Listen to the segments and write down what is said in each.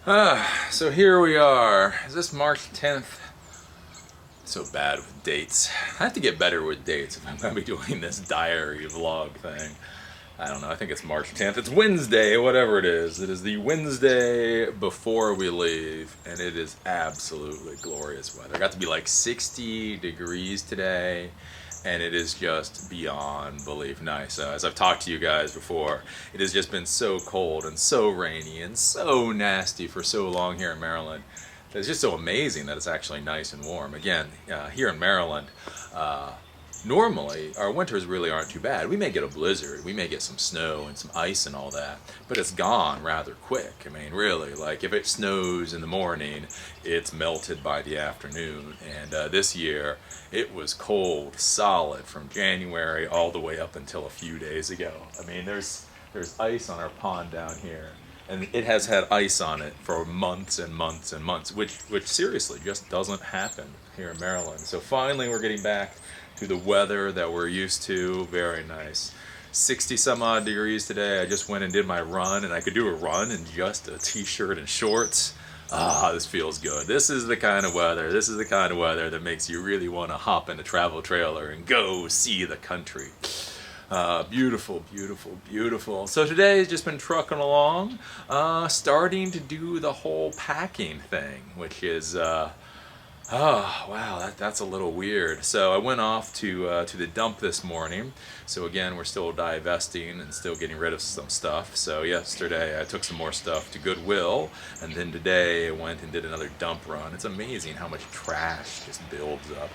So here we are. Is this March 10th? So bad with dates. I have to get better with dates if I'm going to be doing this diary vlog thing. I don't know. I think it's March 10th. It's Wednesday, whatever it is. It is the Wednesday before we leave, and it is absolutely glorious weather. It got to be like 60 degrees today, and it is just beyond belief nice. As I've talked to you guys before, it has just been so cold and so rainy and so nasty for so long here in Maryland. It's just so amazing that it's actually nice and warm. Again, here in Maryland, normally our winters really aren't too bad. We may get a blizzard, we may get some snow and some ice and all that, but it's gone rather quick. I mean, really, like if it snows in the morning, it's melted by the afternoon. And this year, it was cold, solid from January all the way up until a few days ago. I mean, there's ice on our pond down here. And it has had ice on it for months and months and months, which seriously just doesn't happen here in Maryland. So finally we're getting back to the weather that we're used to. Very nice. 60 some odd degrees today. I just went and did my run, and I could do a run in just a t-shirt and shorts. This feels good. This is the kind of weather. This is the kind of weather that makes you really want to hop in a travel trailer and go see the country. Beautiful, beautiful, beautiful. So today has just been trucking along, starting to do the whole packing thing, which is, oh wow, that's a little weird. So I went off to the dump this morning. So again, we're still divesting and still getting rid of some stuff. So yesterday I took some more stuff to Goodwill, and then today I went and did another dump run. It's amazing how much trash just builds up.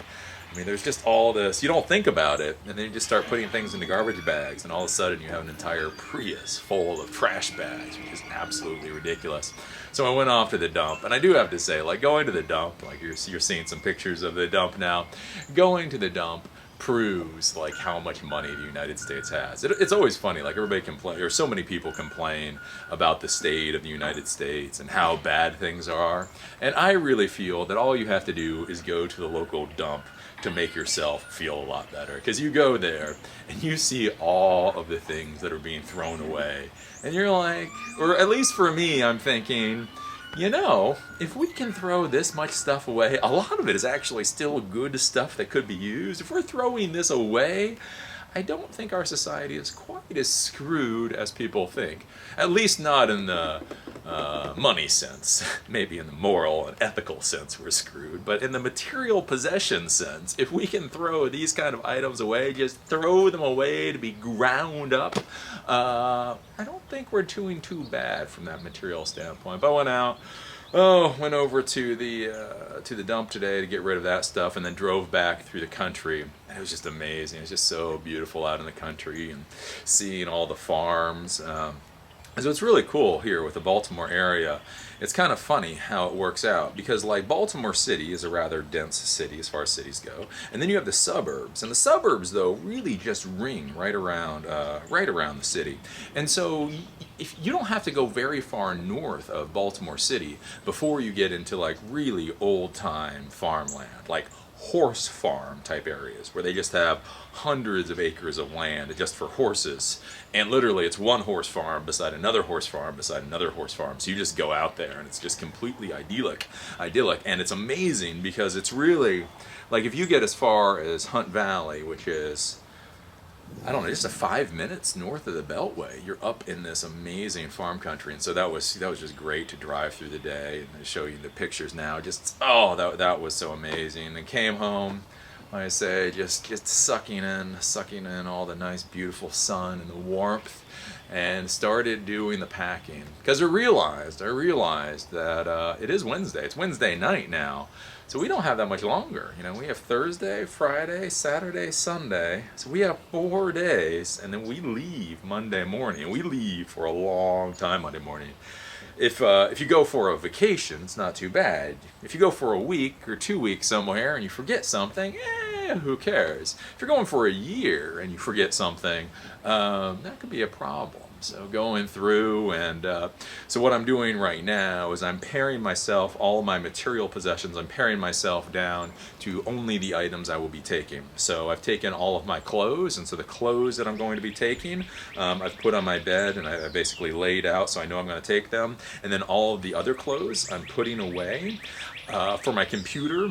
I mean, there's just all this, you don't think about it, and then you just start putting things into garbage bags, and all of a sudden you have an entire Prius full of trash bags, which is absolutely ridiculous. So I went off to the dump, and I do have to say, like, going to the dump, like you're seeing some pictures of the dump now, going to the dump proves like how much money the United States has. It's always funny, like everybody complain, or so many people complain about the state of the United States and how bad things are, and I really feel that all you have to do is go to the local dump to make yourself feel a lot better, because you go there and you see all of the things that are being thrown away, and you're like, or at least for me, I'm thinking, you know, if we can throw this much stuff away, a lot of it is actually still good stuff that could be used. If we're throwing this away, I don't think our society is quite as screwed as people think. At least not in the money sense. Maybe in the moral and ethical sense we're screwed. But in the material possession sense, if we can throw these kind of items away, just throw them away to be ground up, I don't think we're doing too bad from that material standpoint. But I went over to the dump today to get rid of that stuff, and then drove back through the country. And it was just amazing. It was just so beautiful out in the country and seeing all the farms. So it's really cool here with the Baltimore area. It's kind of funny how it works out, because like Baltimore City is a rather dense city as far as cities go, and then you have the suburbs, and the suburbs though really just ring right around the city. And so if you don't have to go very far north of Baltimore City before you get into like really old time farmland, like horse farm type areas where they just have hundreds of acres of land just for horses, and literally it's one horse farm beside another horse farm beside another horse farm. So you just go out there and it's just completely idyllic, and it's amazing because it's really like if you get as far as Hunt Valley, which is, I don't know, just 5 minutes north of the Beltway, you're up in this amazing farm country. And so that was just great to drive through the day and to show you the pictures now. Just, that was so amazing. And came home, like I say, just sucking in all the nice, beautiful sun and the warmth, and started doing the packing. Because I realized that it is Wednesday. It's Wednesday night now. So we don't have that much longer. You know, we have Thursday, Friday, Saturday, Sunday. So we have 4 days, and then we leave Monday morning. We leave for a long time Monday morning. If you go for a vacation, it's not too bad. If you go for a week or 2 weeks somewhere and you forget something, who cares? If you're going for a year and you forget something, that could be a problem. So going through and so what I'm doing right now is I'm paring myself, all my material possessions, I'm paring myself down to only the items I will be taking. So I've taken all of my clothes, and so the clothes that I'm going to be taking, I've put on my bed and I basically laid out so I know I'm going to take them. And then all of the other clothes I'm putting away. For my computer,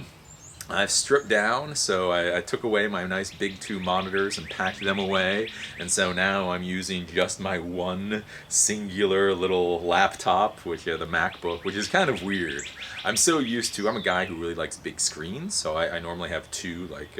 I've stripped down, so I took away my nice big 2 monitors and packed them away, and so now I'm using just my one singular little laptop, which the MacBook, which is kind of weird. I'm a guy who really likes big screens, so I normally have 2 like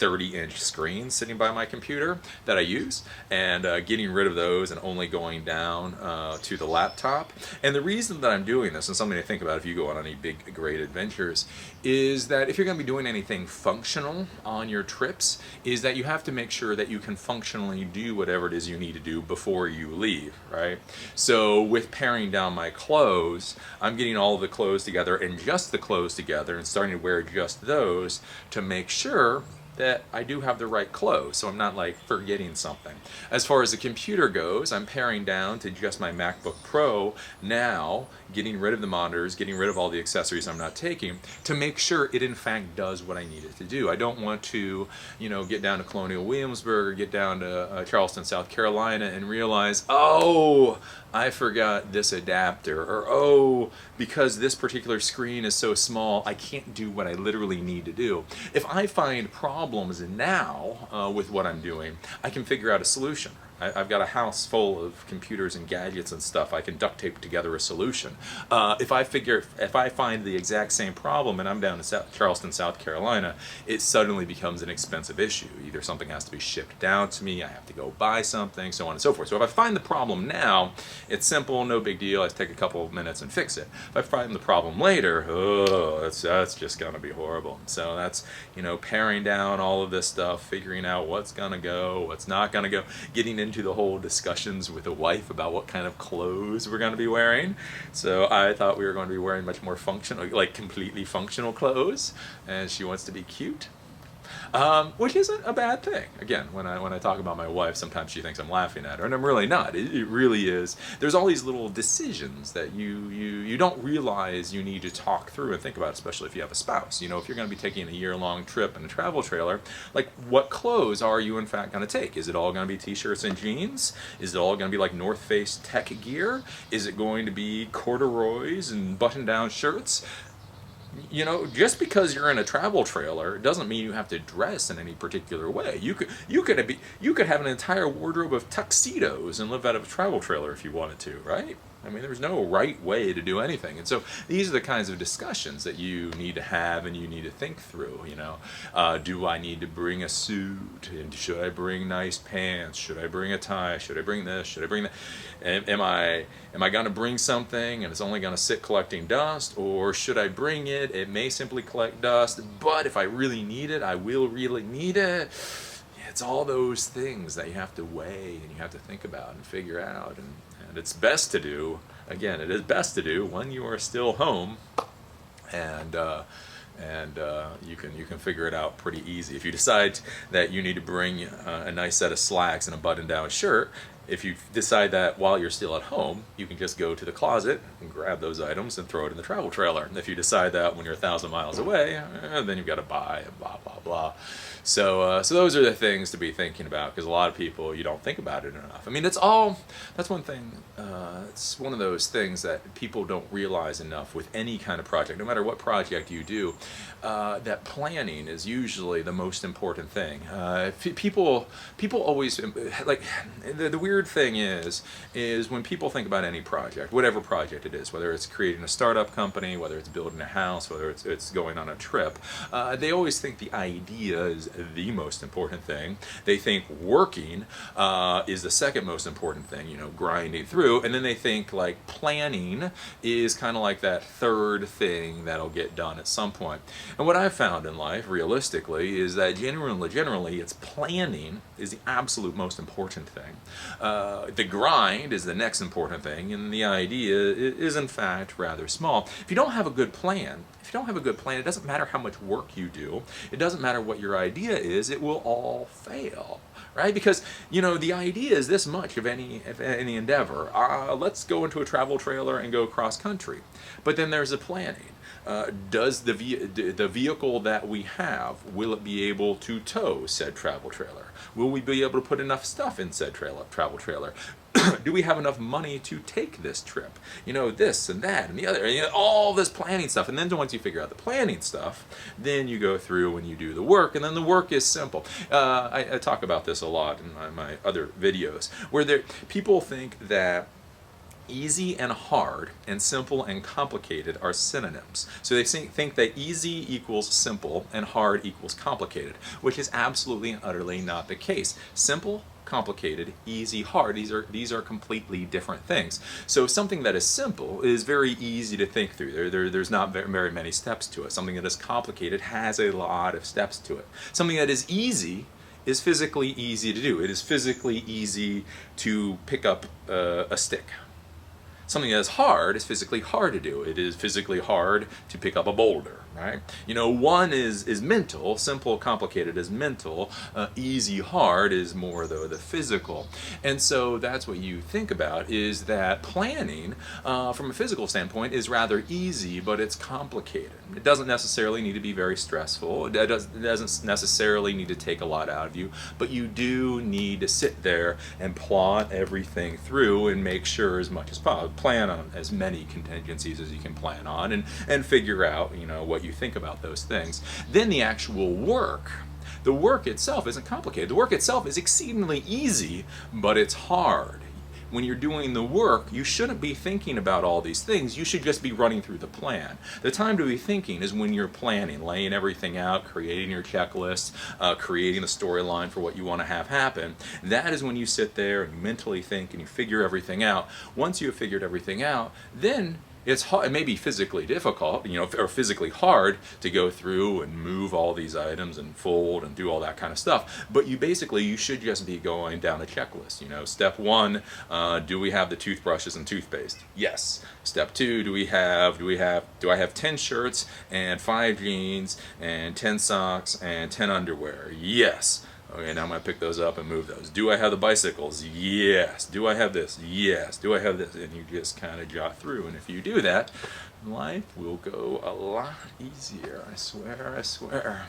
30-inch screens sitting by my computer that I use, and getting rid of those and only going down to the laptop. And the reason that I'm doing this, and something to think about if you go on any big, great adventures, is that if you're going to be doing anything functional on your trips, is that you have to make sure that you can functionally do whatever it is you need to do before you leave, right? So with paring down my clothes, I'm getting all of the clothes together and just the clothes together and starting to wear just those to make sure that I do have the right clothes, so I'm not like forgetting something. As far as the computer goes, I'm paring down to just my MacBook Pro now, getting rid of the monitors, getting rid of all the accessories I'm not taking, to make sure it in fact does what I need it to do. I don't want to, get down to Colonial Williamsburg or get down to Charleston, South Carolina and realize, oh, I forgot this adapter, or oh, because this particular screen is so small, I can't do what I literally need to do. If I find problems now with what I'm doing, I can figure out a solution. I've got a house full of computers and gadgets and stuff. I can duct tape together a solution. If I find the exact same problem and I'm down in Charleston, South Carolina, it suddenly becomes an expensive issue. Either something has to be shipped down to me, I have to go buy something, so on and so forth. So if I find the problem now, it's simple, no big deal. I just take a couple of minutes and fix it. If I find the problem later, that's just gonna be horrible. So that's, paring down all of this stuff, figuring out what's gonna go, what's not gonna go, getting into the whole discussions with the wife about what kind of clothes we're going to be wearing. So I thought we were going to be wearing much more functional, like completely functional clothes, and she wants to be cute. Which isn't a bad thing. Again, when I talk about my wife, sometimes she thinks I'm laughing at her, and I'm really not. It really is. There's all these little decisions that you don't realize you need to talk through and think about, especially if you have a spouse. If you're going to be taking a year-long trip in a travel trailer, like what clothes are you in fact going to take? Is it all going to be t-shirts and jeans? Is it all going to be like North Face tech gear? Is it going to be corduroys and button-down shirts? Just because you're in a travel trailer doesn't mean you have to dress in any particular way. You could have an entire wardrobe of tuxedos and live out of a travel trailer if you wanted to, right? I mean, there's no right way to do anything. And so these are the kinds of discussions that you need to have and you need to think through, do I need to bring a suit? And should I bring nice pants? Should I bring a tie? Should I bring this? Should I bring that? Am I going to bring something and it's only going to sit collecting dust? Or should I bring it? It may simply collect dust, but if I really need it, I will really need it. It's all those things that you have to weigh and you have to think about and figure out. And it's best to do, again, it is best to do when you are still home, and you can figure it out pretty easy. If you decide that you need to bring a nice set of slacks and a button-down shirt, if you decide that while you're still at home, you can just go to the closet and grab those items and throw it in the travel trailer. And if you decide that when you're 1,000 miles away, then you've got to buy and blah, blah, blah. So those are the things to be thinking about, because a lot of people, you don't think about it enough. I mean, that's one thing, it's one of those things that people don't realize enough with any kind of project, no matter what project you do, that planning is usually the most important thing. People always, like, the weird thing is when people think about any project, whatever project it is, whether it's creating a startup company, whether it's building a house, whether it's going on a trip, they always think the idea is the most important thing. They think working is the second most important thing, grinding through, and then they think like planning is kind of like that third thing that'll get done at some point. And what I've found in life, realistically, is that generally it's planning is the absolute most important thing. The grind is the next important thing, and the idea is in fact rather small. If you don't have a good plan, if If you don't have a good plan, it doesn't matter how much work you do. It doesn't matter what your idea is. It will all fail, right? Because, you know, the idea is this much of any endeavor. Let's go into a travel trailer and go cross country. But then there's the planning. Does the vehicle that we have, will it be able to tow said travel trailer? Will we be able to put enough stuff in said travel trailer? Do we have enough money to take this trip? You know, this and that and the other, you know, all this planning stuff. And then once you figure out the planning stuff, then you go through and you do the work, and then the work is simple. I talk about this a lot in my other videos, where people think that easy and hard and simple and complicated are synonyms. So they think that easy equals simple and hard equals complicated, which is absolutely and utterly not the case. Simple, complicated, easy, hard, these are completely different things. So something that is simple is very easy to think through. There's not very many steps to it. Something that is complicated has a lot of steps to it. Something that is easy is physically easy to do. It is physically easy to pick up a stick. Something that is hard is physically hard to do. It is physically hard to pick up a boulder, right? You know, one is mental, simple, complicated is mental, easy, hard is more the physical. And so that's what you think about, is that planning from a physical standpoint is rather easy, but it's complicated. It doesn't necessarily need to be very stressful. It doesn't necessarily need to take a lot out of you, but you do need to sit there and plot everything through and make sure as much as possible. Plan on as many contingencies as you can plan on, and figure out, you know, what you think about those things. Then the actual work, the work itself isn't complicated. The work itself is exceedingly easy, but it's hard. When you're doing the work, you shouldn't be thinking about all these things. You should just be running through the plan. The time to be thinking is when you're planning, laying everything out, creating your checklist, creating the storyline for what you want to have happen. That is when you sit there and you mentally think and you figure everything out. Once you've figured everything out, then it's hard, it may be physically difficult, you know, or physically hard to go through and move all these items and fold and do all that kind of stuff. But you should just be going down a checklist. You know, step one, do we have the toothbrushes and toothpaste? Yes. Step two, do I have 10 shirts and 5 jeans and 10 socks and 10 underwear? Yes. Okay, now I'm going to pick those up and move those. Do I have the bicycles? Yes. Do I have this? Yes. Do I have this? And you just kind of jot through. And if you do that, life will go a lot easier. I swear, I swear.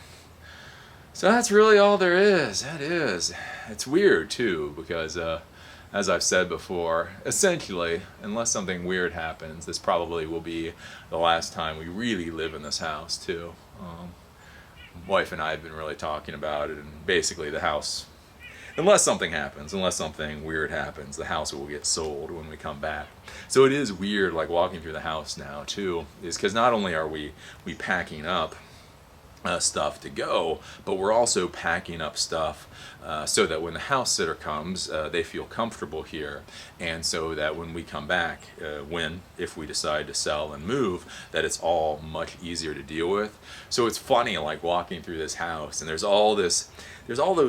So that's really all there is. That is. It's weird, too, because, as I've said before, essentially, unless something weird happens, this probably will be the last time we really live in this house, too. Wife and I have been really talking about it, and basically the house, unless something happens, unless something weird happens, the house will get sold when we come back. So it is weird, like walking through the house now too, is because not only are we packing up stuff to go, but we're also packing up stuff so that when the house sitter comes, they feel comfortable here, and so that when we come back, if we decide to sell and move, that it's all much easier to deal with. So it's funny, like walking through this house, and there's all those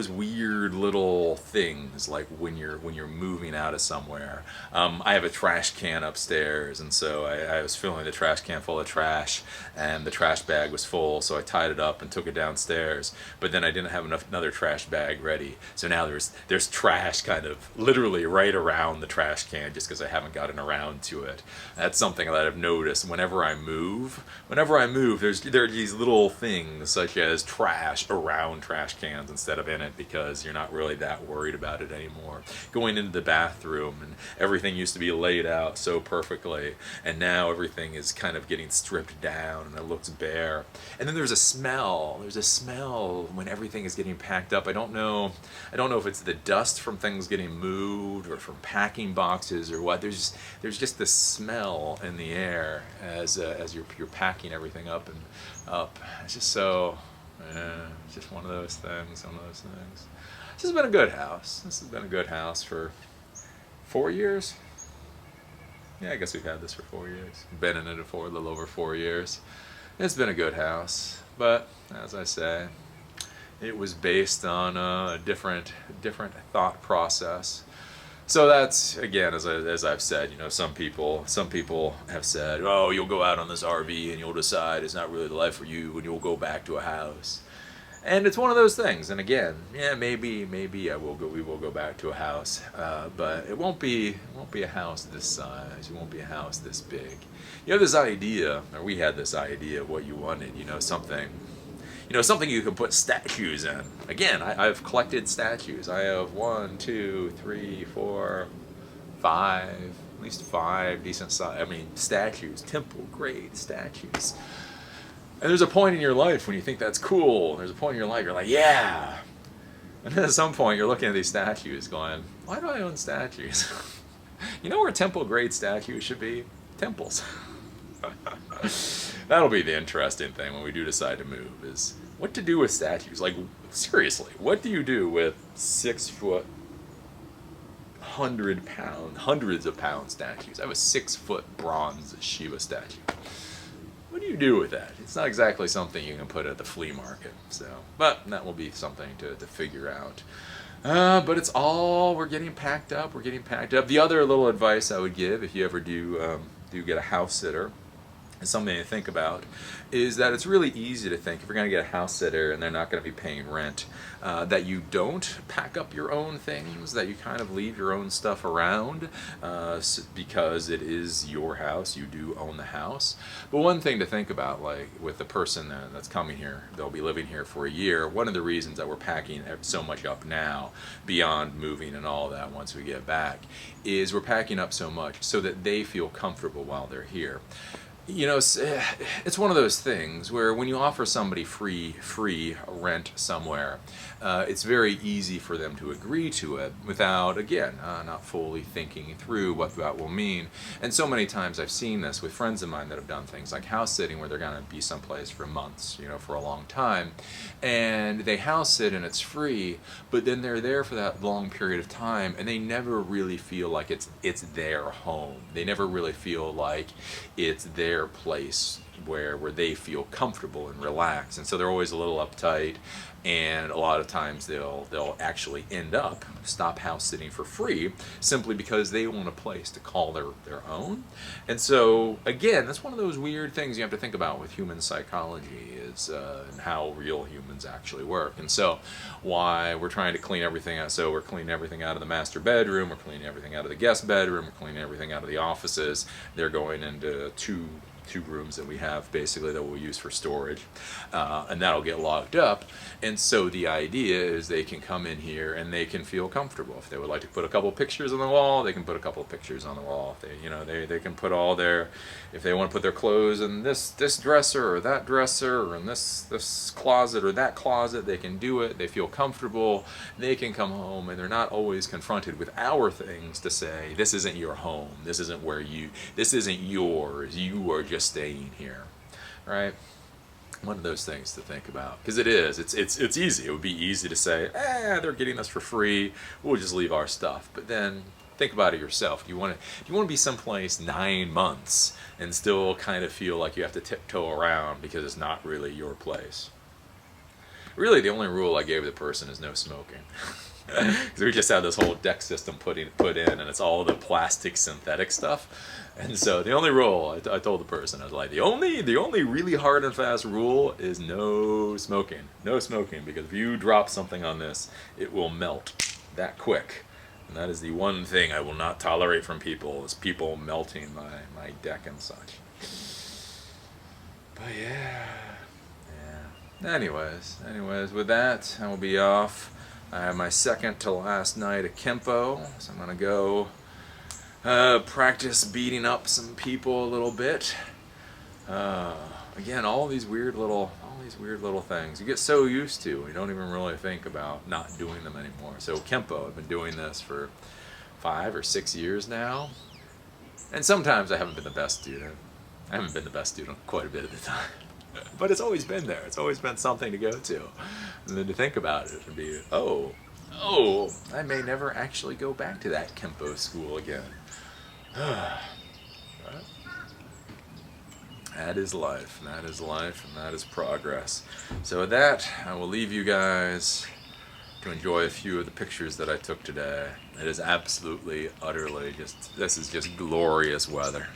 weird little things, like when you're moving out of somewhere. I have a trash can upstairs, and so I was filling the trash can full of trash, and the trash bag was full, so I tied it up and took it downstairs. But then I didn't have another trash bag ready, so now there's trash kind of literally right around the trash can, just because I haven't gotten around to it. That's something that I've noticed. Whenever I move, there are these little things such as trash around trash cans instead of in it, because you're not really that worried about it anymore. Going into the bathroom, and everything used to be laid out so perfectly, and now everything is kind of getting stripped down and it looks bare. And then there's a smell when everything is getting packed up. I don't know if it's the dust from things getting moved or from packing boxes or what. There's just this smell in the air as you're packing everything up. It's just so, it's just one of those things. This has been a good house. This has been a good house for 4 years. Yeah, I guess we've had this for 4 years. Been in it for a little over 4 years. It's been a good house, but as I say, it was based on a different thought process. So that's, again, as I've said, some people have said, oh, you'll go out on this RV and you'll decide it's not really the life for you, and you'll go back to a house. And it's one of those things. And again, yeah, maybe we will go back to a house, but it won't be a house this size. It won't be a house this big. You have this idea, or we had this idea of what you wanted. Something you can put statues in. Again, I've collected statues. I have 1, 2, 3, 4, 5, at least 5 decent size. I mean, statues, temple grade statues. And there's a point in your life when you think that's cool. There's a point in your life you're like, yeah. And then at some point you're looking at these statues going, why do I own statues? You know where temple grade statues should be? Temples. That'll be the interesting thing when we do decide to move, is what to do with statues. Like, seriously, what do you do with 6 foot, 100-pound, hundreds of pound statues? I have a 6-foot bronze Shiva statue. What do you do with that? It's not exactly something you can put at the flea market. But that will be something to figure out. But it's all, we're getting packed up. The other little advice I would give, if you ever do get a house sitter, and something to think about, is that it's really easy to think, if you're going to get a house sitter and they're not going to be paying rent, that you don't pack up your own things, that you kind of leave your own stuff around, because it is your house, you do own the house. But one thing to think about, like with the person that's coming here, they'll be living here for a year, one of the reasons that we're packing so much up now, beyond moving and all that once we get back, is we're packing up so much so that they feel comfortable while they're here. It's one of those things where when you offer somebody free rent somewhere, it's very easy for them to agree to it without, again, not fully thinking through what that will mean. And so many times I've seen this with friends of mine that have done things like house sitting, where they're going to be someplace for months, for a long time, and they house sit and it's free, but then they're there for that long period of time and they never really feel like it's their home. They never really feel like it's their place where they feel comfortable and relaxed, and so they're always a little uptight, and a lot of times they'll actually stop house sitting for free simply because they want a place to call their own. And so again, that's one of those weird things you have to think about with human psychology, is and how real humans actually work. And so why we're trying to clean everything out. So we're cleaning everything out of the master bedroom, we're cleaning everything out of the guest bedroom, we're cleaning everything out of the offices. They're going into two rooms that we have basically that we'll use for storage, and that'll get locked up. And so the idea is they can come in here and they can feel comfortable. If they would like to put a couple pictures on the wall, they can put a couple of pictures on the wall. If they can put all their, if they want to put their clothes in this dresser or that dresser, or in this closet or that closet, they can do it. They feel comfortable. They can come home, and they're not always confronted with our things to say, this isn't your home, this isn't yours, you are just staying here, right? One of those things to think about, because it's easy. It would be easy to say, they're getting us for free, we'll just leave our stuff. But then think about it yourself. Do you want to be someplace 9 months and still kind of feel like you have to tiptoe around because it's not really your place? Really, the only rule I gave the person is no smoking. Because we just had this whole deck system put in, and it's all the plastic synthetic stuff. And so the only rule I told the person, I was like, the only really hard and fast rule is no smoking. No smoking, because if you drop something on this, it will melt that quick. And that is the one thing I will not tolerate from people, is people melting my deck and such. But yeah. Anyways, with that, I will be off. I have my second to last night at Kempo, so I'm gonna go practice beating up some people a little bit. Again, all these weird little things you get so used to, you don't even really think about not doing them anymore. So Kempo, I've been doing this for 5 or 6 years now, and sometimes I haven't been the best student. I haven't been the best student quite a bit of the time. But it's always been there. It's always been something to go to. And then to think about it and be, oh, I may never actually go back to that Kempo school again. But that is life. And that is progress. So with that, I will leave you guys to enjoy a few of the pictures that I took today. It is absolutely, utterly this is just glorious weather.